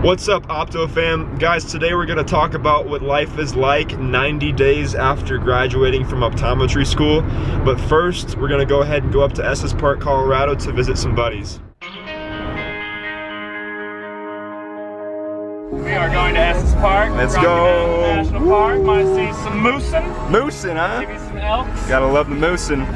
What's up, Opto fam? Guys, today we're going to talk about what life is like 90 days after graduating from optometry school. But first, we're going to go ahead and go up to Estes Park, Colorado to visit some buddies. We are going to Estes Park. Let's Rocky go. Mountain National Park. Might see some moosin'. Moosin', huh? Maybe some elks. Gotta love the moosin'.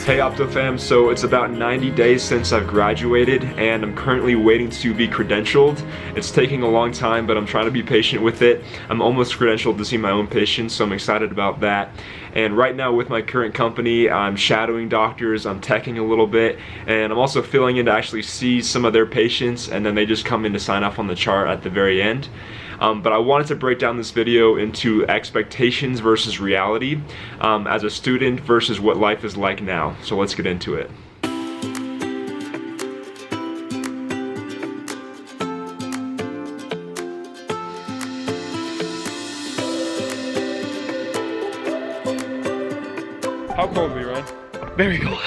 Hey Opto fam, so it's about 90 days since I've graduated and I'm currently waiting to be credentialed. It's taking a long time, but I'm trying to be patient with it. I'm almost credentialed to see my own patients, so I'm excited about that. And right now with my current company, I'm shadowing doctors, I'm teching a little bit, and I'm also filling in to actually see some of their patients, and then they just come in to sign off on the chart at the very end. But I wanted to break down this video into expectations versus reality as a student versus what life is like now. So let's get into it. How cold are we, Ryan? Very cold.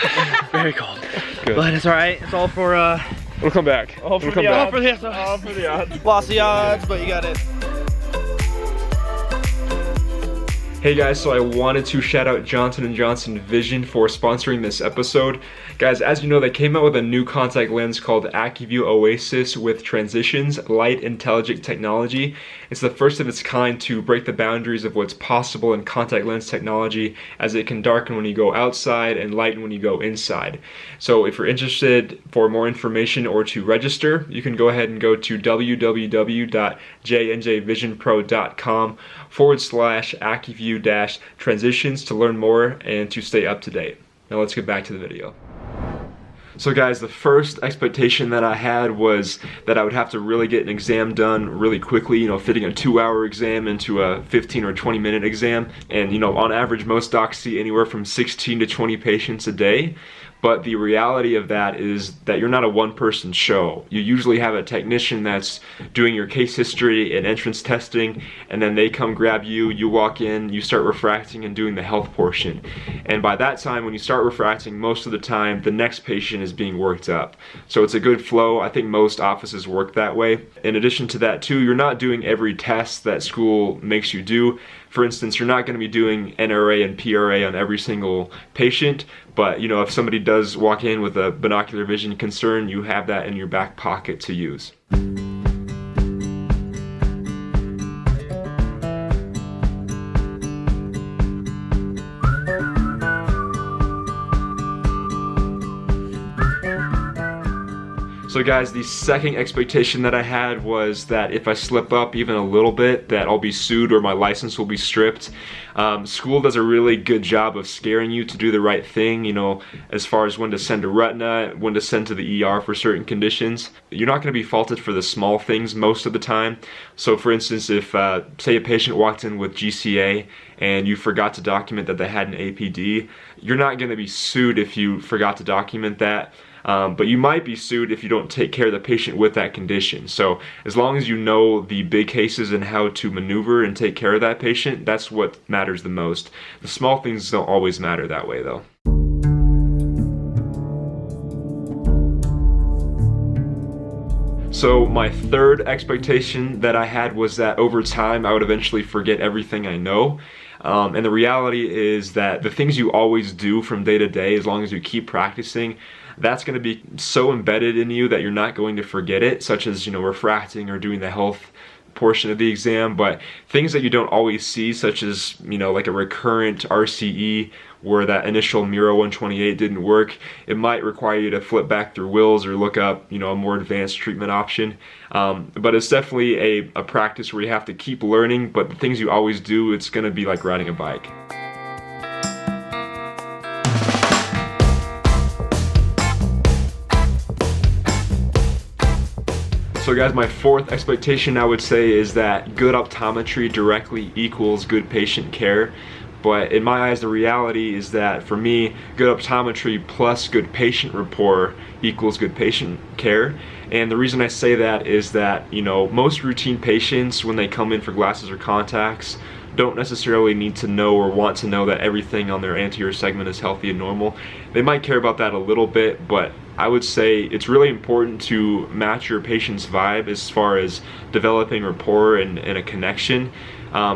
Very cold. Good. But it's alright. It's all for We'll come back. all for We'll come the back. odds. All for the odds. Lost the odds, but you got it. Hey guys, so I wanted to shout out Johnson & Johnson Vision for sponsoring this episode. Guys, as you know, they came out with a new contact lens called AccuView Oasis with Transitions Light Intelligent Technology. It's the first of its kind to break the boundaries of what's possible in contact lens technology, as it can darken when you go outside and lighten when you go inside. So if you're interested for more information or to register, you can go ahead and go to www.jnjvisionpro.com/AccuView-transitions to learn more and to stay up to date. Now let's get back to the video. So guys, the first expectation that I had was that I would have to really get an exam done really quickly, you know, fitting a 2-hour exam into a 15 or 20-minute exam. And you know, on average, most docs see anywhere from 16 to 20 patients a day. But the reality of that is that you're not a one-person show. You usually have a technician that's doing your case history and entrance testing, and then they come grab you, you walk in, you start refracting and doing the health portion. And by that time, when you start refracting, most of the time, the next patient is being worked up. So it's a good flow. I think most offices work that way. In addition to that too, you're not doing every test that school makes you do. For instance, you're not going to be doing NRA and PRA on every single patient, but you know, if somebody does walk in with a binocular vision concern, you have that in your back pocket to use. So guys, the second expectation that I had was that if I slip up even a little bit, that I'll be sued or my license will be stripped. School does a really good job of scaring you to do the right thing, you know, as far as when to send to retina, when to send to the ER for certain conditions. You're not going to be faulted for the small things most of the time. So for instance, if say a patient walked in with GCA and you forgot to document that they had an APD, you're not going to be sued if you forgot to document that. But you might be sued if you don't take care of the patient with that condition. So as long as you know the big cases and how to maneuver and take care of that patient, that's what matters the most. The small things don't always matter that way though. So my third expectation that I had was that over time I would eventually forget everything I know. And the reality is that the things you always do from day to day, as long as you keep practicing, that's going to be so embedded in you that you're not going to forget it, such as, you know, refracting or doing the health portion of the exam. But things that you don't always see, such as, you know, like a recurrent RCE where that initial Miro 128 didn't work, it might require you to flip back through wills or look up, you know, a more advanced treatment option. But it's definitely a practice where you have to keep learning, but the things you always do, it's going to be like riding a bike. So guys, my fourth expectation I would say is that good optometry directly equals good patient care. But in my eyes, the reality is that for me, good optometry plus good patient rapport equals good patient care. And the reason I say that is that, you know, most routine patients, when they come in for glasses or contacts, don't necessarily need to know or want to know that everything on their anterior segment is healthy and normal. They might care about that a little bit, but I would say it's really important to match your patient's vibe as far as developing rapport and a connection.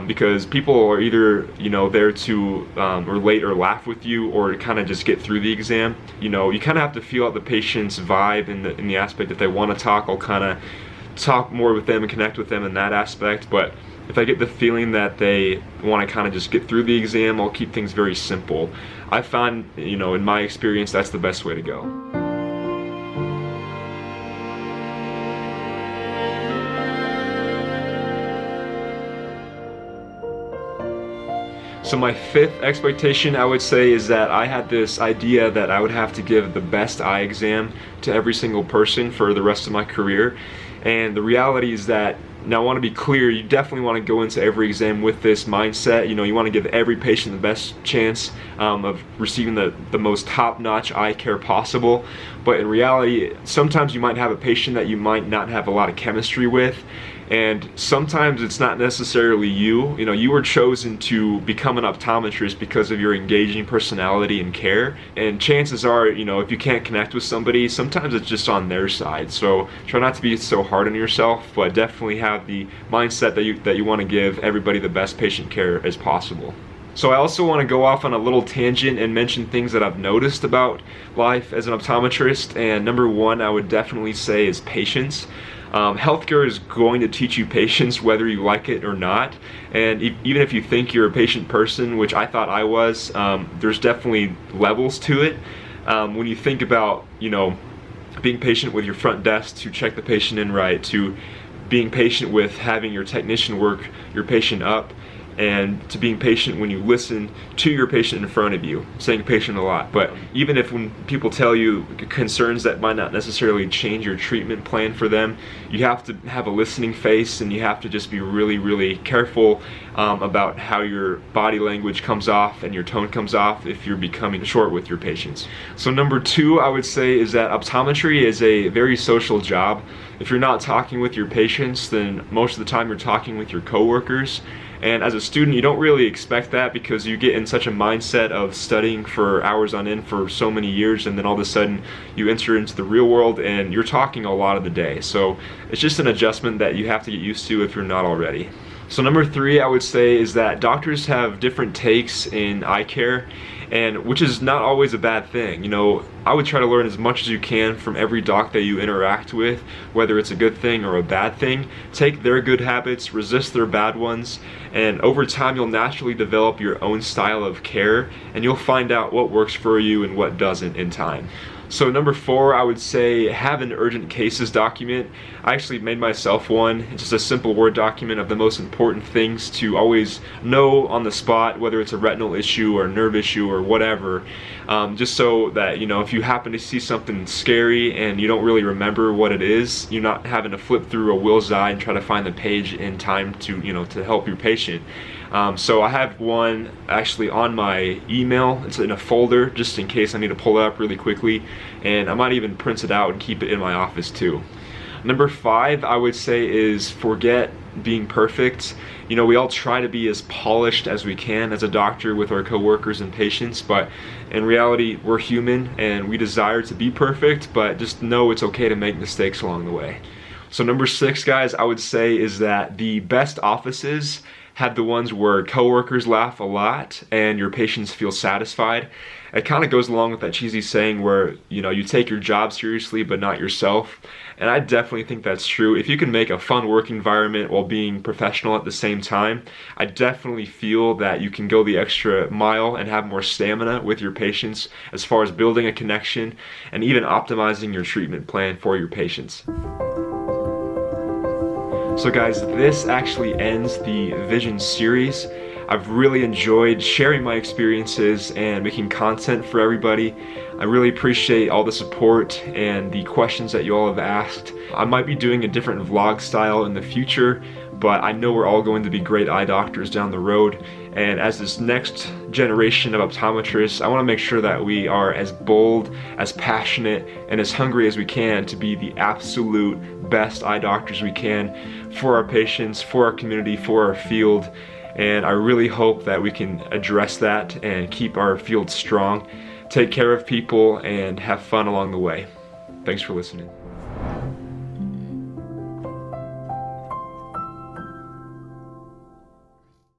Because people are either, there to relate or laugh with you, or to kind of just get through the exam. You kind of have to feel out the patient's vibe in the aspect that they want to talk. I'll kind of talk more with them and connect with them in that aspect. But if I get the feeling that they want to kind of just get through the exam, I'll keep things very simple. I find, in my experience, that's the best way to go. So my fifth expectation, I would say, is that I had this idea that I would have to give the best eye exam to every single person for the rest of my career. And the reality is that, now I want to be clear, you definitely want to go into every exam with this mindset. You want to give every patient the best chance of receiving the most top-notch eye care possible. But in reality, sometimes you might have a patient that you might not have a lot of chemistry with. And sometimes it's not necessarily you. You were chosen to become an optometrist because of your engaging personality and care. And chances are, if you can't connect with somebody, sometimes it's just on their side. So try not to be so hard on yourself, but definitely have the mindset that you want to give everybody the best patient care as possible. So I also want to go off on a little tangent and mention things that I've noticed about life as an optometrist. And number one, I would definitely say, is patience. Healthcare is going to teach you patience whether you like it or not, and even if you think you're a patient person, which I thought I was, there's definitely levels to it. When you think about, being patient with your front desk to check the patient in right, to being patient with having your technician work your patient up, and to being patient when you listen to your patient in front of you. I'm saying patient a lot, but even if when people tell you concerns that might not necessarily change your treatment plan for them, you have to have a listening face, and you have to just be really, really careful about how your body language comes off and your tone comes off if you're becoming short with your patients. So number two, I would say, is that optometry is a very social job. If you're not talking with your patients, then most of the time you're talking with your coworkers. And as a student, you don't really expect that, because you get in such a mindset of studying for hours on end for so many years, and then all of a sudden you enter into the real world and you're talking a lot of the day. So it's just an adjustment that you have to get used to if you're not already. So number three, I would say, is that doctors have different takes in eye care, and which is not always a bad thing. I would try to learn as much as you can from every doc that you interact with, whether it's a good thing or a bad thing. Take their good habits, resist their bad ones, and over time you'll naturally develop your own style of care, and you'll find out what works for you and what doesn't in time. So number four, I would say, have an urgent cases document. I actually made myself one. It's just a simple Word document of the most important things to always know on the spot, whether it's a retinal issue or a nerve issue or whatever, just so that, if you happen to see something scary and you don't really remember what it is, you're not having to flip through a Will's eye and try to find the page in time to, to help your patient. So I have one actually on my email. It's in a folder just in case I need to pull it up really quickly, and I might even print it out and keep it in my office too. Number five, I would say, is forget being perfect. We all try to be as polished as we can as a doctor with our coworkers and patients, but in reality, we're human and we desire to be perfect, but just know it's okay to make mistakes along the way. So number six, guys, I would say, is that the best offices have the ones where coworkers laugh a lot and your patients feel satisfied. It kind of goes along with that cheesy saying where, you take your job seriously but not yourself. And I definitely think that's true. If you can make a fun work environment while being professional at the same time, I definitely feel that you can go the extra mile and have more stamina with your patients as far as building a connection and even optimizing your treatment plan for your patients. So guys, this actually ends the Vision series. I've really enjoyed sharing my experiences and making content for everybody. I really appreciate all the support and the questions that you all have asked. I might be doing a different vlog style in the future, but I know we're all going to be great eye doctors down the road. And as this next generation of optometrists, I want to make sure that we are as bold, as passionate, and as hungry as we can to be the absolute best eye doctors we can for our patients, for our community, for our field. And I really hope that we can address that and keep our field strong, take care of people, and have fun along the way. Thanks for listening.